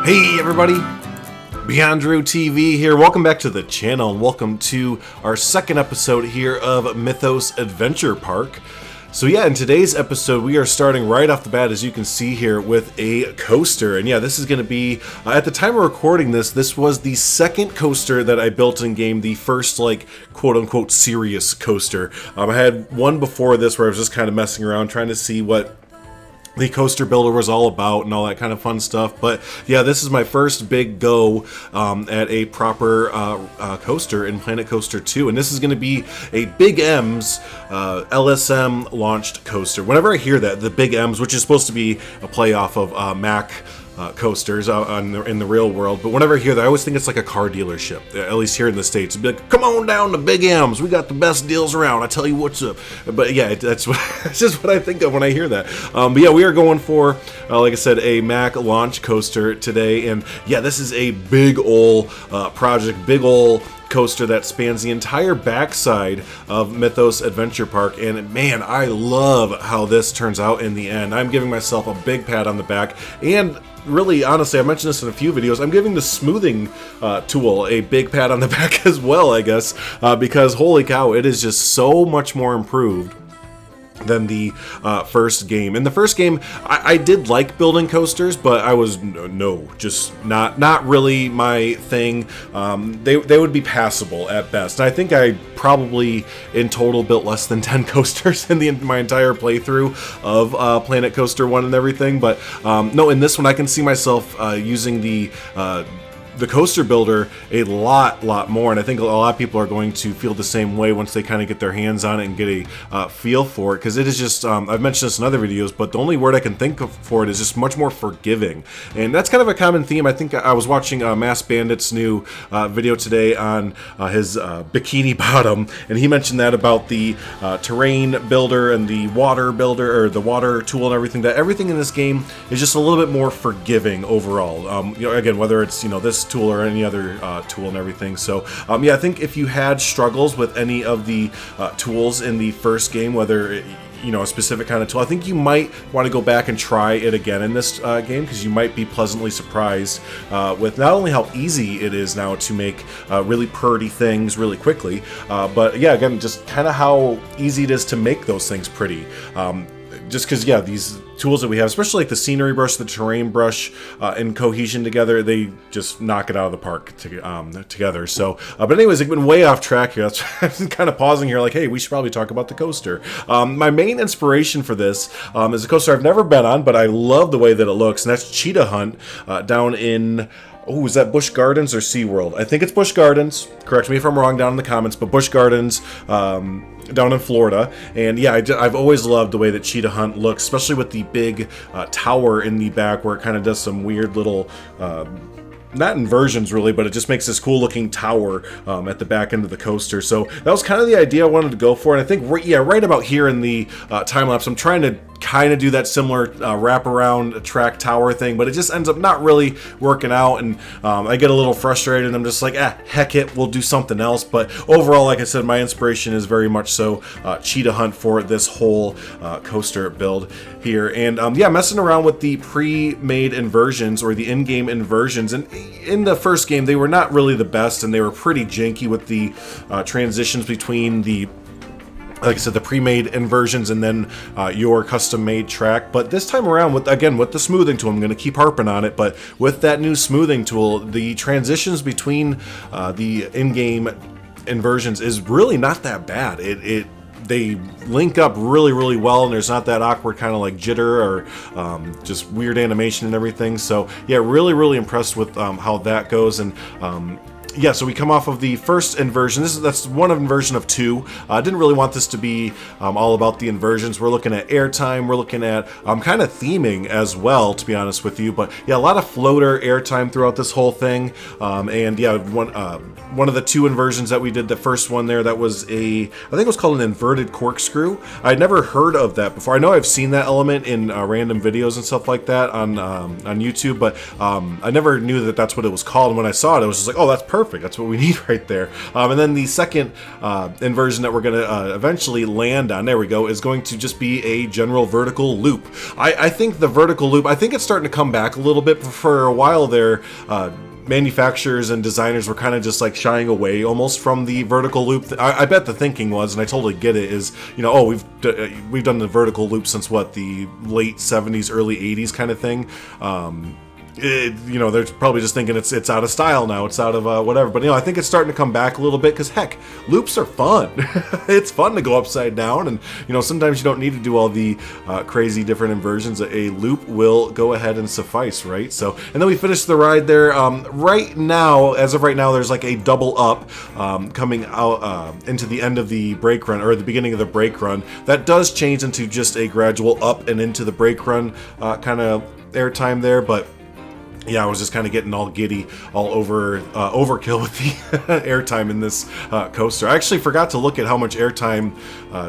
Hey everybody, BeyondDrewTV here. Welcome back to the channel and welcome to our second episode here of Mythos Adventure Park. So yeah, in today's episode we are starting right off the bat, as you can see here, with a coaster. And yeah, this is going to be, at the time of recording this was the second coaster that I built in game, the first like quote-unquote serious coaster. I had one before this where I was just kind of messing around trying to see what the coaster builder was all about and all that kind of fun stuff. But yeah, this is my first big go at a proper coaster in Planet Coaster 2, and this is going to be a Big M's LSM launched coaster. Whenever I hear that, the Big M's, which is supposed to be a play off of Mack coasters in the real world, but whenever I hear that, I always think it's like a car dealership, at least here in the States. It'd be like, come on down to Big M's, we got the best deals around, I tell you what's up. But yeah, that's just what I think of when I hear that. But yeah, we are going for, like I said, a Mack Launch Coaster today, and yeah, this is a big ol' project, big ol' coaster that spans the entire backside of Mythos Adventure Park, and man, I love how this turns out in the end. I'm giving myself a big pat on the back, and really, honestly, I mentioned this in a few videos, I'm giving the smoothing tool a big pat on the back as well, I guess, because holy cow, it is just so much more improved than the first game. In the first game, I did like building coasters, but I was just not really my thing. They would be passable at best. I think I probably in total built less than 10 coasters in my entire playthrough of Planet Coaster 1 and everything. But no, in this one I can see myself using the coaster builder a lot more, and I think a lot of people are going to feel the same way once they kind of get their hands on it and get a feel for it, because it is just, I've mentioned this in other videos, but the only word I can think of for it is just much more forgiving, and that's kind of a common theme. I think I was watching Mass Bandit's new video today on his Bikini Bottom, and he mentioned that about the terrain builder and the water builder, or the water tool and everything, that everything in this game is just a little bit more forgiving overall. Again, whether it's, this tool or any other tool and everything. So yeah, I think if you had struggles with any of the tools in the first game, whether a specific kind of tool, I think you might want to go back and try it again in this game, because you might be pleasantly surprised with not only how easy it is now to make really pretty things really quickly, but yeah, again, just kind of how easy it is to make those things pretty. Just because, yeah, these tools that we have, especially like the scenery brush, the terrain brush, and cohesion together, they just knock it out of the park together. So, but anyways, I've been way off track here. That's why I'm kind of pausing here, like, hey, we should probably talk about the coaster. My main inspiration for this is a coaster I've never been on, but I love the way that it looks, and that's Cheetah Hunt down in... Oh, is that Busch Gardens or SeaWorld? I think it's Busch Gardens. Correct me if I'm wrong down in the comments, but Busch Gardens down in Florida. And yeah, I've always loved the way that Cheetah Hunt looks, especially with the big tower in the back where it kind of does some weird little... not inversions really, but it just makes this cool looking tower at the back end of the coaster. So that was kind of the idea I wanted to go for, and I think right about here in the time lapse, I'm trying to kind of do that similar wraparound track tower thing, but it just ends up not really working out, and I get a little frustrated, and I'm just like, heck it, we'll do something else. But overall, like I said, my inspiration is very much so Cheetah Hunt for this whole coaster build here. And yeah, messing around with the pre-made inversions or the in-game inversions, and in the first game they were not really the best, and they were pretty janky with the transitions between the, like I said, the pre-made inversions and then your custom-made track. But this time around, with the smoothing tool, I'm going to keep harping on it, but with that new smoothing tool, the transitions between the in-game inversions is really not that bad. They link up really well, and there's not that awkward kind of like jitter or just weird animation and everything. So yeah, really impressed with how that goes. And yeah, so we come off of the first inversion. That's one inversion of two. I didn't really want this to be all about the inversions. We're looking at airtime. We're looking at kind of theming as well, to be honest with you. But yeah, a lot of floater airtime throughout this whole thing. And yeah, one of the two inversions that we did, the first one there, that was I think it was called an inverted corkscrew. I'd never heard of that before. I know I've seen that element in random videos and stuff like that on YouTube, but I never knew that that's what it was called. And when I saw it, I was just like, oh, that's perfect. perfect. That's what we need right there. And then the second inversion that we're going to eventually land on, there we go, is going to just be a general vertical loop. I think the vertical loop, I think it's starting to come back a little bit. For a while there, manufacturers and designers were kind of just like shying away almost from the vertical loop. I bet the thinking was, and I totally get it, is, you know, oh, we've done the vertical loop since what, the late 70s, early 80s kind of thing. You know, they're probably just thinking it's out of style now, it's out of whatever. But, you know, I think it's starting to come back a little bit because, heck, loops are fun. It's fun to go upside down, and, you know, sometimes you don't need to do all the crazy different inversions. A loop will go ahead and suffice, right? So, and then we finished the ride there. Right now, as of right now, there's like a double up coming out into the end of the brake run, or the beginning of the brake run. That does change into just a gradual up and into the brake run kind of airtime there, but yeah, I was just kind of getting all giddy, all over overkill with the airtime in this coaster. I actually forgot to look at how much airtime,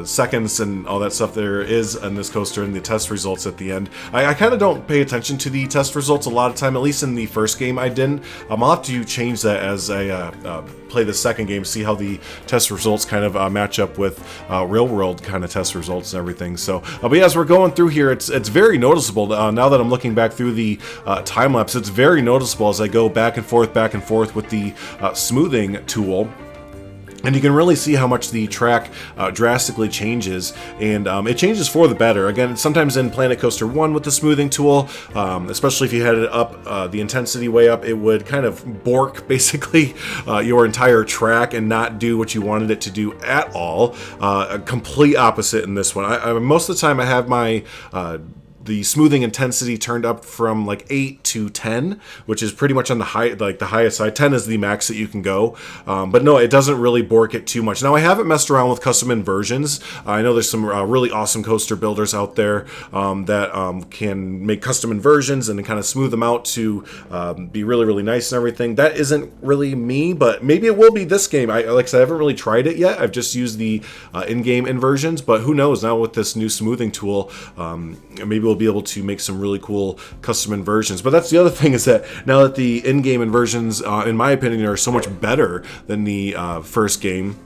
seconds and all that stuff there is in this coaster and the test results at the end. I kind of don't pay attention to the test results a lot of time, at least in the first game I didn't. I'll have to change that as I play the second game, see how the test results kind of match up with real world kind of test results and everything. So, but yeah, as we're going through here, it's very noticeable now that I'm looking back through the time lapse. It's very noticeable as I go back and forth with the smoothing tool. And you can really see how much the track drastically changes, and it changes for the better. Again, sometimes in Planet Coaster 1 with the smoothing tool, especially if you had it up, the intensity way up, it would kind of bork basically your entire track and not do what you wanted it to do at all. A complete opposite in this one. Most of the time I have my the smoothing intensity turned up from like 8 to 10, which is pretty much on the high, like the highest side. 10 is the max that you can go, but no, it doesn't really bork it too much. Now, I haven't messed around with custom inversions. I know there's some really awesome coaster builders out there that can make custom inversions and kind of smooth them out to be really, really nice and everything. That isn't really me, but maybe it will be this game. Like I said, I haven't really tried it yet. I've just used the in-game inversions, but who knows, now with this new smoothing tool, maybe we'll be able to make some really cool custom inversions. But that's the other thing, is that now that the in-game inversions, in my opinion, are so much better than the first game,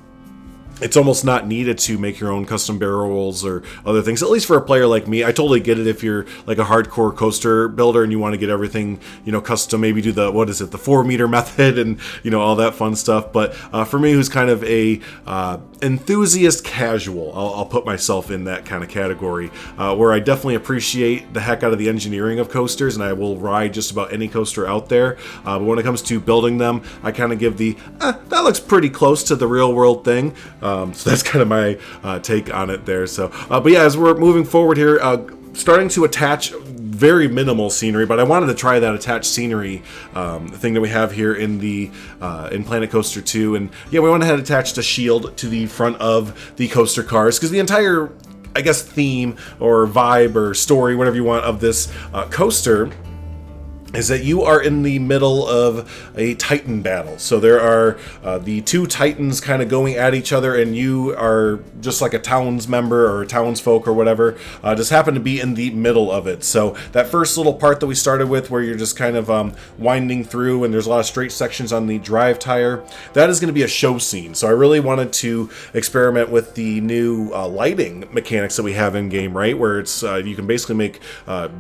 it's almost not needed to make your own custom barrel rolls or other things, at least for a player like me. I totally get it if you're like a hardcore coaster builder and you want to get everything, you know, custom, maybe do the, what is it, the 4-meter method and, you know, all that fun stuff. But for me, who's kind of a enthusiast casual, I'll put myself in that kind of category, where I definitely appreciate the heck out of the engineering of coasters, and I will ride just about any coaster out there. But when it comes to building them, I kind of give the, that looks pretty close to the real world thing. So that's kind of my take on it there. So, but yeah, as we're moving forward here, starting to attach very minimal scenery, but I wanted to try that attached scenery thing that we have here in the in Planet Coaster 2, and yeah, we went ahead and attached a shield to the front of the coaster cars, because the entire, I guess, theme or vibe or story, whatever you want, of this coaster is that you are in the middle of a Titan battle. So there are the two Titans kind of going at each other, and you are just like a towns member or townsfolk or whatever, just happen to be in the middle of it. So that first little part that we started with, where you're just kind of winding through and there's a lot of straight sections on the drive tire, that is going to be a show scene. So I really wanted to experiment with the new lighting mechanics that we have in game, right? Where it's you can basically make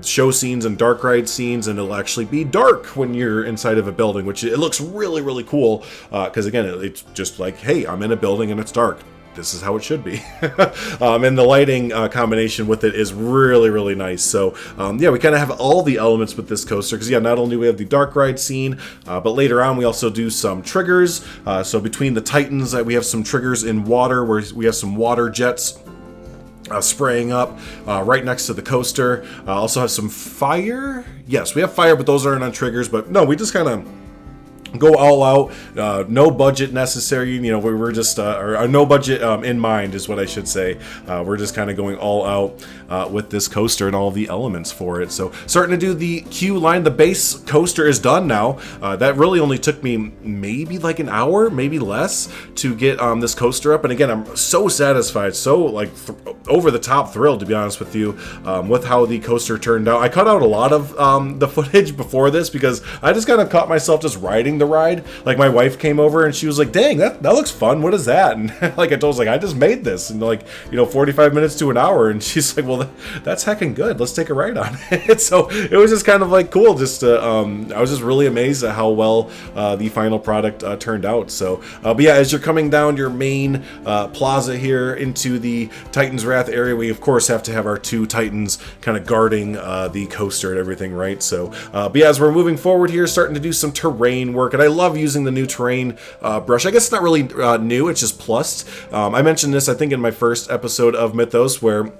show scenes and dark ride scenes, and it'll actually be dark when you're inside of a building, which it looks really, really cool, because again, it's just like, hey, I'm in a building and it's dark. This is how it should be. And the lighting combination with it is really, really nice. So yeah, we kind of have all the elements with this coaster, because yeah, not only do we have the dark ride scene, but later on we also do some triggers. So between the Titans, we have some triggers in water, where we have some water jets spraying up right next to the coaster. Also have some fire. Yes, we have fire, but those aren't on triggers. But no, we just kind of go all out, no budget necessary. You know, we're just or no budget in mind is what I should say. We're just kind of going all out with this coaster and all the elements for it. So starting to do the queue line. The base coaster is done now. That really only took me maybe like an hour, maybe less, to get this coaster up. And again, I'm so satisfied, so like over the top thrilled, to be honest with you, with how the coaster turned out. I cut out a lot of the footage before this, because I just kind of caught myself just riding the ride. Like my wife came over and she was like, dang, that looks fun. What is that? And like I told her, like, I just made this in like, 45 minutes to an hour. And she's like, well, that's heckin' good. Let's take a ride on it. So it was just kind of like cool. Just to, I was just really amazed at how well the final product turned out. So, but yeah, as you're coming down your main plaza here into the Titan's Wrath area, we of course have to have our two Titans kind of guarding the coaster and everything, right? So, but yeah, as we're moving forward here, starting to do some terrain work, and I love using the new terrain brush. I guess it's not really new, it's just plussed. I mentioned this, I think, in my first episode of Mythos, where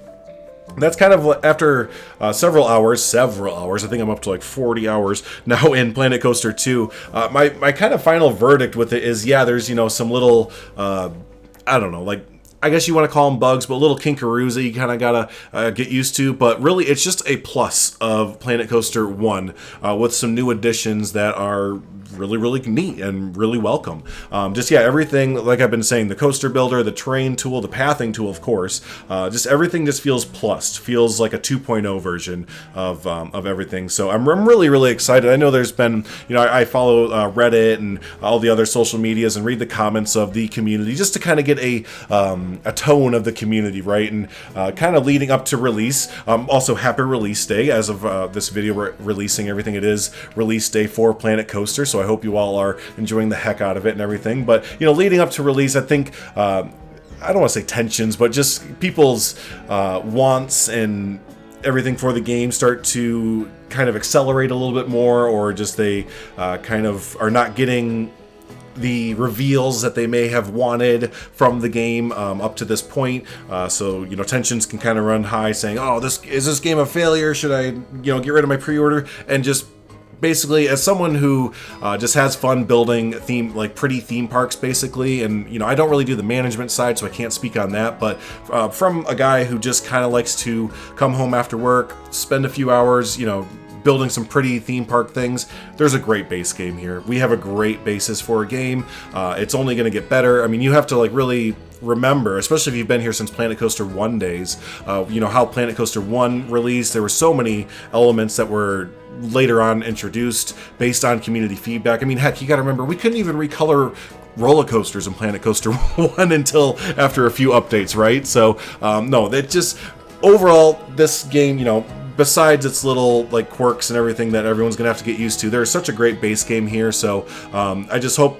that's kind of after several hours, I think I'm up to like 40 hours now in Planet Coaster 2. My kind of final verdict with it is, yeah, there's, some little, I don't know, like, I guess you want to call them bugs, but little kinkaroos that you kind of gotta get used to. But really, it's just a plus of Planet Coaster 1 with some new additions that are really, really neat and really welcome. Just, yeah, everything, like I've been saying, the coaster builder, the terrain tool, the pathing tool, of course, just everything just feels plussed, feels like a 2.0 version of everything. So I'm really, really excited. I know there's been, I follow Reddit and all the other social medias and read the comments of the community just to kind of get a tone of the community, right? And kind of leading up to release. Also, happy release day as of this video. We're releasing everything. It is release day for Planet Coaster, so I hope you all are enjoying the heck out of it and everything. But, leading up to release, I think, I don't want to say tensions, but just people's wants and everything for the game start to kind of accelerate a little bit more, or just they kind of are not getting the reveals that they may have wanted from the game up to this point. So, tensions can kind of run high, saying, oh, this game a failure? Should I, get rid of my pre-order? And just basically, as someone who just has fun building pretty theme parks, basically, and I don't really do the management side, so I can't speak on that, but from a guy who just kind of likes to come home after work, spend a few hours, building some pretty theme park things, there's a great base game here. We have a great basis for a game. It's only going to get better. I mean, you have to really remember, especially if you've been here since Planet Coaster 1 days, how Planet Coaster 1 released. There were so many elements that were later on introduced based on community feedback. I mean, heck, you got to remember, we couldn't even recolor roller coasters in Planet Coaster 1 until after a few updates, right? So, no, that just, overall, this game, besides its little quirks and everything that everyone's gonna have to get used to, there's such a great base game here. So I just hope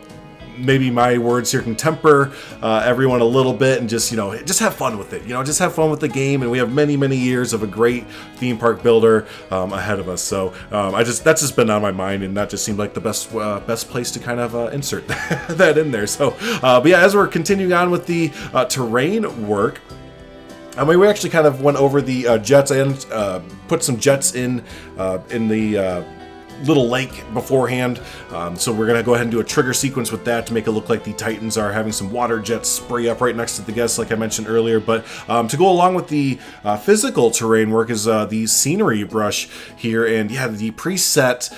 maybe my words here can temper everyone a little bit, and just just have fun with it. Just have fun with the game, and we have many, many years of a great theme park builder ahead of us. So that's just been on my mind, and that just seemed like the best place to kind of insert that in there. So but yeah, as we're continuing on with the terrain work, I mean, we actually kind of went over the jets. I put some jets in the little lake beforehand, so we're gonna go ahead and do a trigger sequence with that to make it look like the Titans are having some water jets spray up right next to the guests, like I mentioned earlier. But to go along with the physical terrain work is the scenery brush here, and yeah, the preset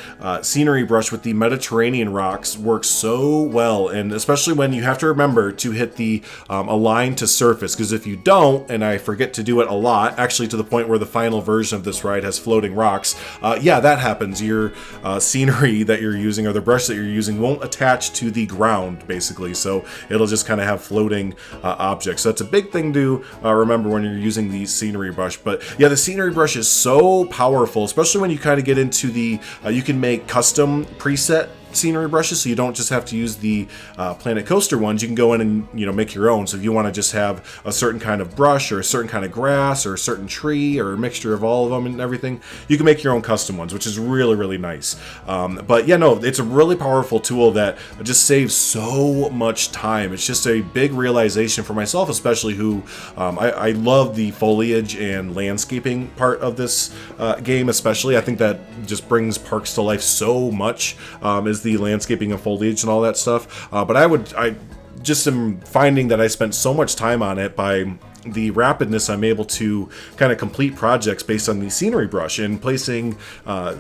scenery brush with the Mediterranean rocks works so well, and especially when you have to remember to hit the align to surface, because if you don't, and I forget to do it a lot, actually to the point where the final version of this ride has floating rocks, yeah, that happens. Your scenery that you're using, or the brush that you're using, won't attach to the ground, basically, so it'll just kind of have floating objects. So that's a big thing to remember when you're using the scenery brush. But yeah, the scenery brush is so powerful, especially when you kind of get into the you can make custom preset scenery brushes, so you don't just have to use the Planet Coaster ones. You can go in and make your own. So if you want to just have a certain kind of brush, or a certain kind of grass, or a certain tree, or a mixture of all of them and everything, you can make your own custom ones, which is really, really nice. But yeah, no, it's a really powerful tool that just saves so much time. It's just a big realization for myself, especially who I love the foliage and landscaping part of this game, especially. I think that just brings parks to life so much, is the landscaping and foliage and all that stuff. But I just am finding that I spent so much time on it by the rapidness I'm able to kind of complete projects based on the scenery brush, and placing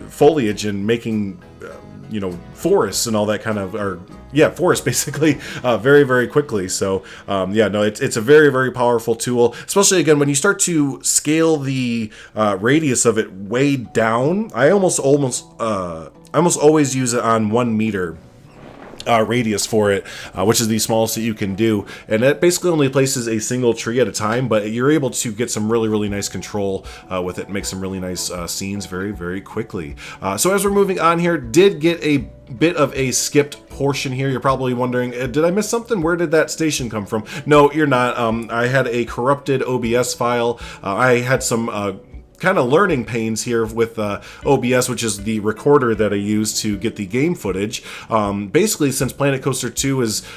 foliage and making forests and all that kind of, or yeah, forest basically, very, very quickly. So yeah, no, it's a very, very powerful tool, especially again when you start to scale the radius of it way down. I almost always use it on 1 meter radius for it, which is the smallest that you can do, and it basically only places a single tree at a time, but you're able to get some really nice control with it and make some really nice scenes very quickly. So as we're moving on here, did get a bit of a skipped portion here. You're probably wondering, did I miss something? Where did that station come from? No, you're not. I had a corrupted OBS file. I had some kind of learning pains here with OBS, which is the recorder that I use to get the game footage. Basically, since Planet Coaster 2 is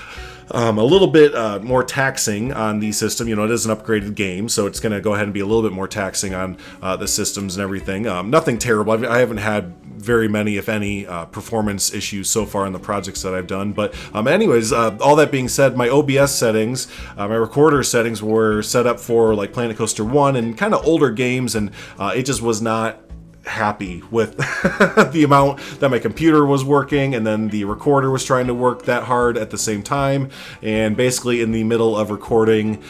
a little bit more taxing on the system, you know, it is an upgraded game, so it's going to go ahead and be a little bit more taxing on the systems and everything. Nothing terrible. I haven't had very many, if any, performance issues so far in the projects that I've done. But anyways, all that being said, my OBS settings, my recorder settings were set up for like Planet Coaster 1 and kind of older games, and it just was not happy with the amount that my computer was working, and then the recorder was trying to work that hard at the same time, and basically in the middle of recording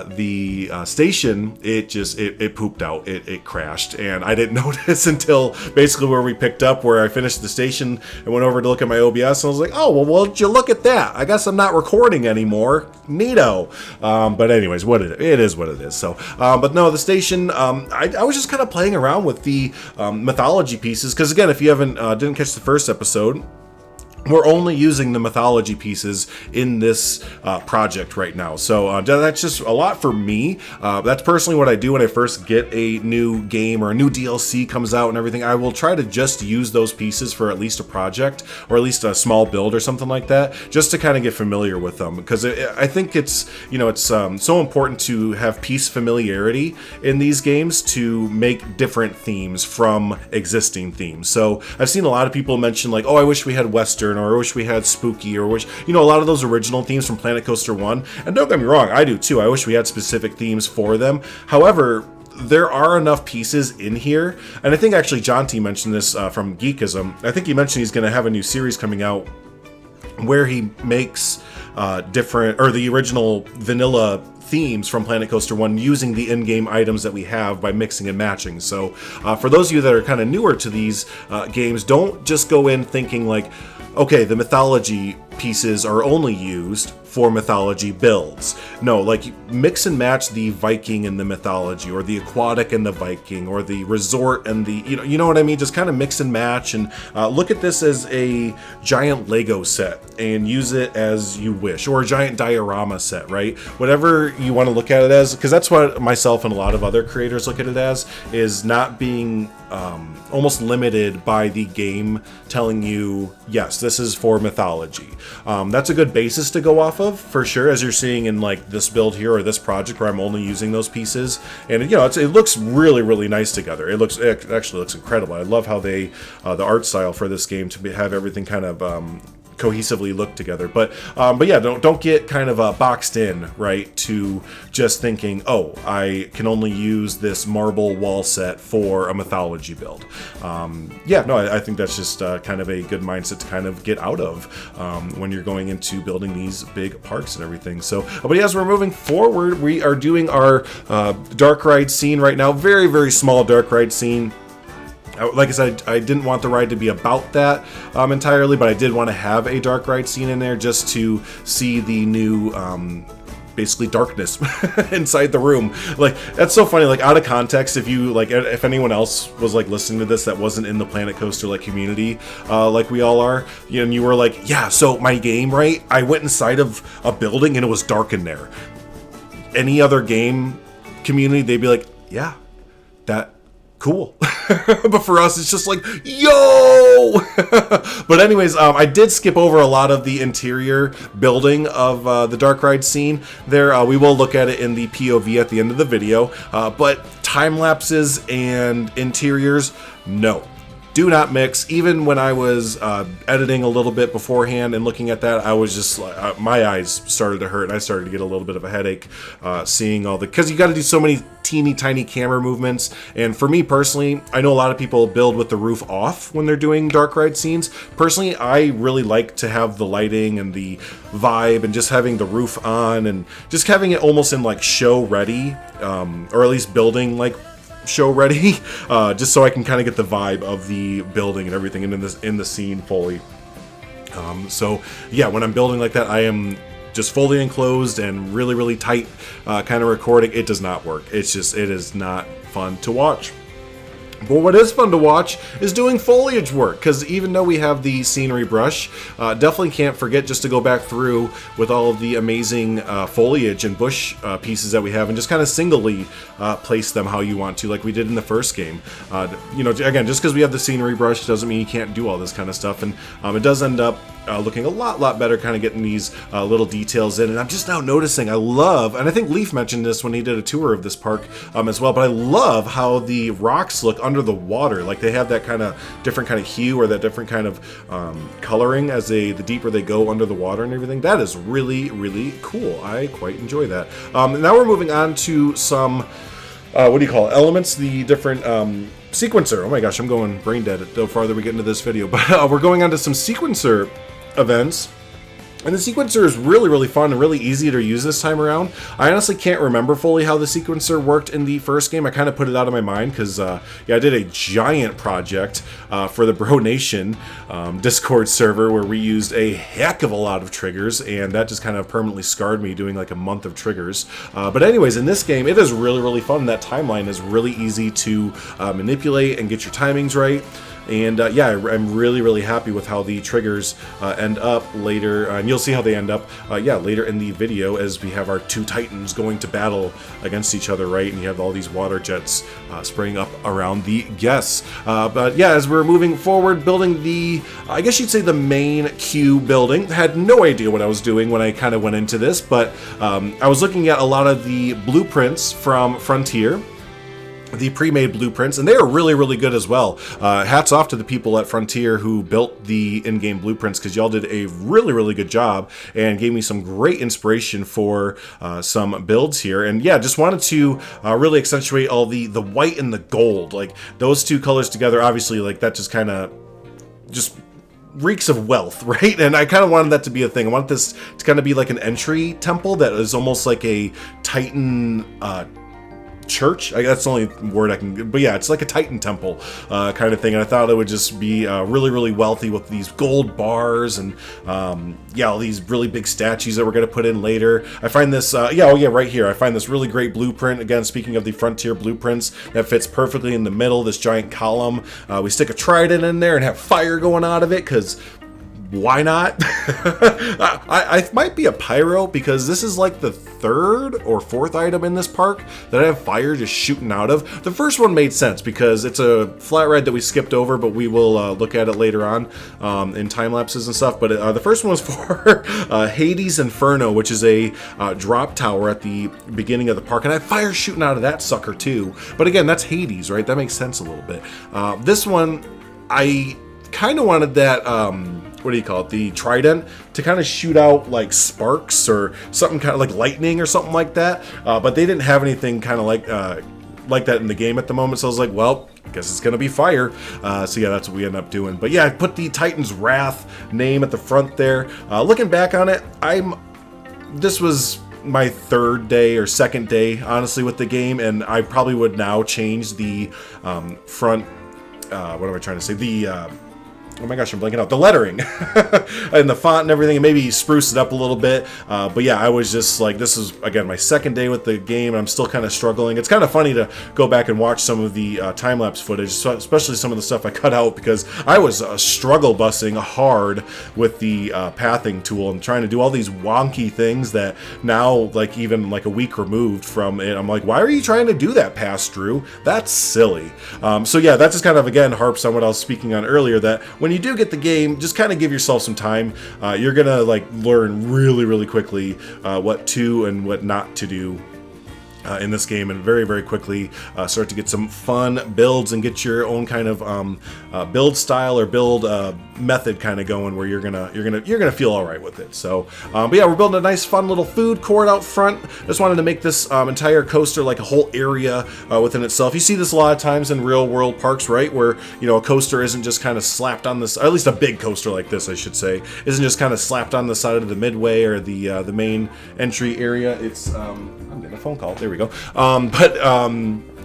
the station, it pooped out, it crashed, and I didn't notice until basically where we picked up, where I finished the station and went over to look at my OBS, and I was like, oh, well, would you look at that? I guess I'm not recording anymore. Neato. But anyways, it is what it is. So, but no, the station, I was just kind of playing around with the mythology pieces, because again, if you didn't catch the first episode, we're only using the mythology pieces in this project right now. So that's just a lot for me. That's personally what I do when I first get a new game or a new DLC comes out and everything. I will try to just use those pieces for at least a project, or at least a small build or something like that, just to kind of get familiar with them. Because I think it's so important to have piece familiarity in these games to make different themes from existing themes. So I've seen a lot of people mention like, oh, I wish we had Western, or I wish we had spooky, or wish, a lot of those original themes from Planet Coaster 1. And don't get me wrong, I do too. I wish we had specific themes for them. However, there are enough pieces in here, and I think actually John T mentioned this from Geekism. I think he mentioned he's going to have a new series coming out where he makes different, or the original vanilla themes from Planet Coaster 1 using the in-game items that we have by mixing and matching. So for those of you that are kind of newer to these games, don't just go in thinking like, okay, the mythology pieces are only used for mythology builds. No, like mix and match the Viking and the mythology, or the aquatic and the Viking, or the resort and the, you know what I mean? Just kind of mix and match, and look at this as a giant Lego set and use it as you wish, or a giant diorama set, right? Whatever you want to look at it as, because that's what myself and a lot of other creators look at it as, is not being almost limited by the game telling you, yes, this is for mythology. That's a good basis to go off of, for sure, as you're seeing in like this build here, or this project where I'm only using those pieces. And it looks really nice together. It actually looks incredible. I love how they the art style for this game to have everything kind of cohesively look together. But yeah, don't get kind of boxed in, right, to just thinking, oh, I can only use this marble wall set for a mythology build. Yeah, no, I think that's just kind of a good mindset to kind of get out of when you're going into building these big parks and everything. So, but as we're moving forward, we are doing our dark ride scene right now. Very small dark ride scene. Like I said, I didn't want the ride to be about that entirely, but I did want to have a dark ride scene in there just to see the new basically darkness inside the room. Like, that's so funny, like out of context, if anyone else was like listening to this that wasn't in the Planet Coaster like community like we all are, and you were like, yeah, so my game, right, I went inside of a building and it was dark in there. Any other game community, they'd be like, yeah, that cool. But for us, it's just like, yo! But anyways, I did skip over a lot of the interior building of the dark ride scene there. We will look at it in the POV at the end of the video. But time lapses and interiors, no. Do not mix. Even when I was editing a little bit beforehand and looking at that, I was just like, my eyes started to hurt, and I started to get a little bit of a headache seeing all because you got to do so many teeny tiny camera movements. And for me personally, I know a lot of people build with the roof off when they're doing dark ride scenes. Personally, I really like to have the lighting and the vibe and just having the roof on and just having it almost in like show ready, or at least building like show ready, just so I can kind of get the vibe of the building and everything in the scene fully. So yeah, when I'm building like that, I am just fully enclosed and really tight kind of recording. It does not work. It is not fun to watch. But what is fun to watch is doing foliage work, because even though we have the scenery brush, definitely can't forget just to go back through with all of the amazing foliage and bush pieces that we have and just kind of singly place them how you want to, like we did in the first game. You know, again, just because we have the scenery brush doesn't mean you can't do all this kind of stuff, and it does end up looking a lot better, kind of getting these little details in. And I'm just now noticing, I love, and I think Leaf mentioned this when he did a tour of this park as well, but I love how the rocks look under the water. Like they have that kind of different kind of hue, or that different kind of coloring as the deeper they go under the water and everything. That is really cool. I quite enjoy that. Now we're moving on to some what do you call it? Elements, the different sequencer. Oh my gosh, I'm going brain dead the farther we get into this video. But we're going on to some sequencer events. And the sequencer is really fun and really easy to use this time around. I honestly can't remember fully how the sequencer worked in the first game. I kind of put it out of my mind because, yeah, I did a giant project for the Bro Nation Discord server where we used a heck of a lot of triggers, and that just kind of permanently scarred me doing like a month of triggers. But anyways, in this game, it is really fun. That timeline is really easy to manipulate and get your timings right. And yeah, I'm really happy with how the triggers end up later, and you'll see how they end up, yeah, later in the video as we have our two titans going to battle against each other, right? And you have all these water jets spraying up around the guests. But yeah, as we're moving forward, building the, I guess you'd say the main queue building. Had no idea what I was doing when I kind of went into this, but I was looking at a lot of the blueprints from Frontier, the pre-made blueprints, and they are really good as well. Hats off to the people at Frontier who built the in-game blueprints, because y'all did a really good job and gave me some great inspiration for some builds here. And yeah, just wanted to really accentuate all the white and the gold, like those two colors together. Obviously, like that just kind of just reeks of wealth, right? And I kind of wanted that to be a thing. I want this to kind of be like an entry temple that is almost like a Titan church. That's the only word I can, but yeah, it's like a Titan temple kind of thing. And I thought it would just be really wealthy with these gold bars and yeah, all these really big statues that we're going to put in later. I find this yeah, oh yeah, right here, I find this really great blueprint. Again, speaking of the Frontier blueprints, that fits perfectly in the middle, this giant column. We stick a trident in there and have fire going out of it, because why not? I might be a pyro, because this is like the third or fourth item in this park that I have fire just shooting out of. The first one made sense because it's a flat ride that we skipped over, but we will look at it later on in time lapses and stuff. But the first one was for Hades Inferno, which is a drop tower at the beginning of the park, and I have fire shooting out of that sucker too. But again, that's Hades, right? That makes sense a little bit. This one, I kind of wanted that what do you call it, the trident, to kind of shoot out like sparks or something, kind of like lightning or something like that, but they didn't have anything kind of like that in the game at the moment, so I was like, well, I guess it's gonna be fire. So yeah, that's what we end up doing. But yeah, I put the Titan's Wrath name at the front there. Looking back on it, this was my third day or second day, honestly, with the game, and I probably would now change the front, what am I trying to say, the oh my gosh, I'm blanking out. The lettering and the font and everything, and maybe spruce it up a little bit. But yeah, I was just like, this is, again, my second day with the game, and I'm still kind of struggling. It's kind of funny to go back and watch some of the time-lapse footage, especially some of the stuff I cut out, because I was struggle busing hard with the pathing tool and trying to do all these wonky things that now, like even like a week removed from it, I'm like, why are you trying to do that pass, Drew? That's silly. So yeah, that just kind of, again, harps on what I was speaking on earlier, that when you do get the game, just kind of give yourself some time. You're gonna like learn really quickly what to and what not to do in this game, and very quickly start to get some fun builds and get your own kind of build style or build method kind of going, where you're gonna feel all right with it. So but yeah, we're building a nice fun little food court out front. Just wanted to make this entire coaster like a whole area within itself. You see this a lot of times in real world parks, right, where, you know, a coaster isn't just kind of slapped on this, or at least a big coaster like this, I should say, isn't just kind of slapped on the side of the midway or the main entry area. It's I'm getting a phone call. There we go.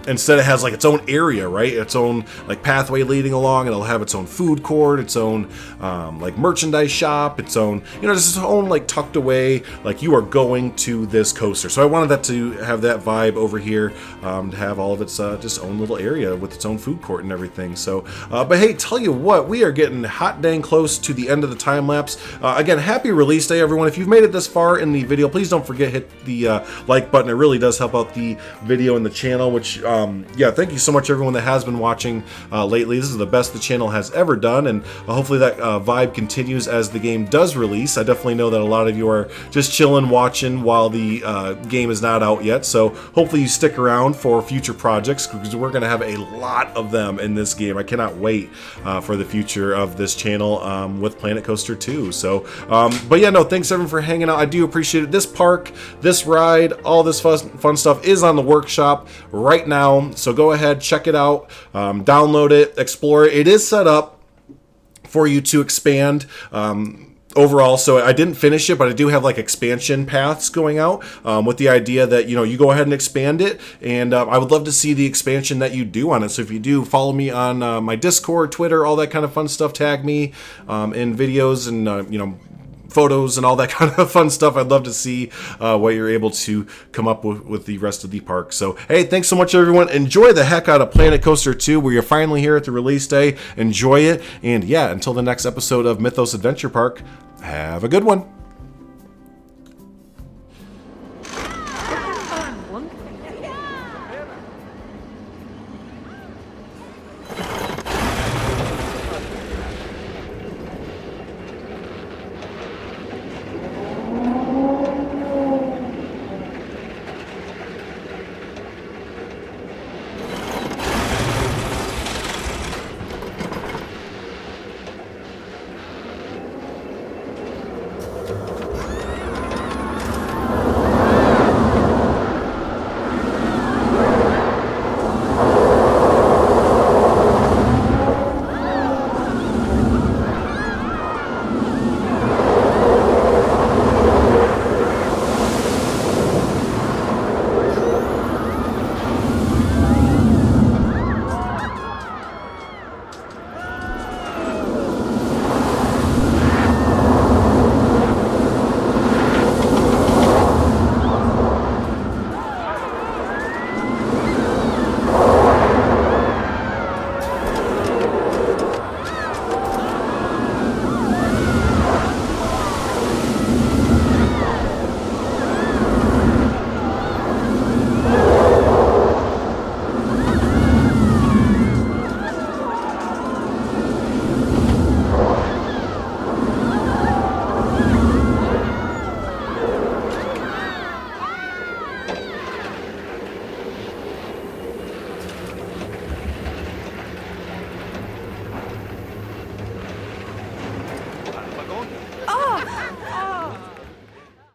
instead it has like its own area, right? Its own like pathway leading along. It'll have its own food court, its own like merchandise shop, its own, you know, just its own like tucked away, like you are going to this coaster. So I wanted that to have that vibe over here, to have all of its just own little area with its own food court and everything. So, but hey, tell you what, we are getting hot dang close to the end of the time lapse. Again, happy release day, everyone. If you've made it this far in the video, please don't forget hit the like button. It really does help out the video and the channel, which yeah, thank you so much everyone that has been watching lately. This is the best the channel has ever done, and hopefully that vibe continues as the game does release. I definitely know that a lot of you are just chilling watching while the game is not out yet, so hopefully you stick around for future projects, because we're going to have a lot of them in this game. I cannot wait for the future of this channel with Planet Coaster 2. So but yeah, no, thanks everyone for hanging out. I do appreciate it. This park, this ride, all this fun stuff is on the workshop right now, so go ahead, check it out, download it, explore it. It is set up for you to expand overall, so I didn't finish it, but I do have like expansion paths going out with the idea that, you know, you go ahead and expand it, and I would love to see the expansion that you do on it. So if you do, follow me on my Discord, Twitter, all that kind of fun stuff, tag me in videos and you know, photos and all that kind of fun stuff. I'd love to see what you're able to come up with the rest of the park. So hey, thanks so much everyone. Enjoy the heck out of Planet Coaster 2, where you're finally here at the release day. Enjoy it, and yeah, until the next episode of Mythos Adventure Park, have a good one.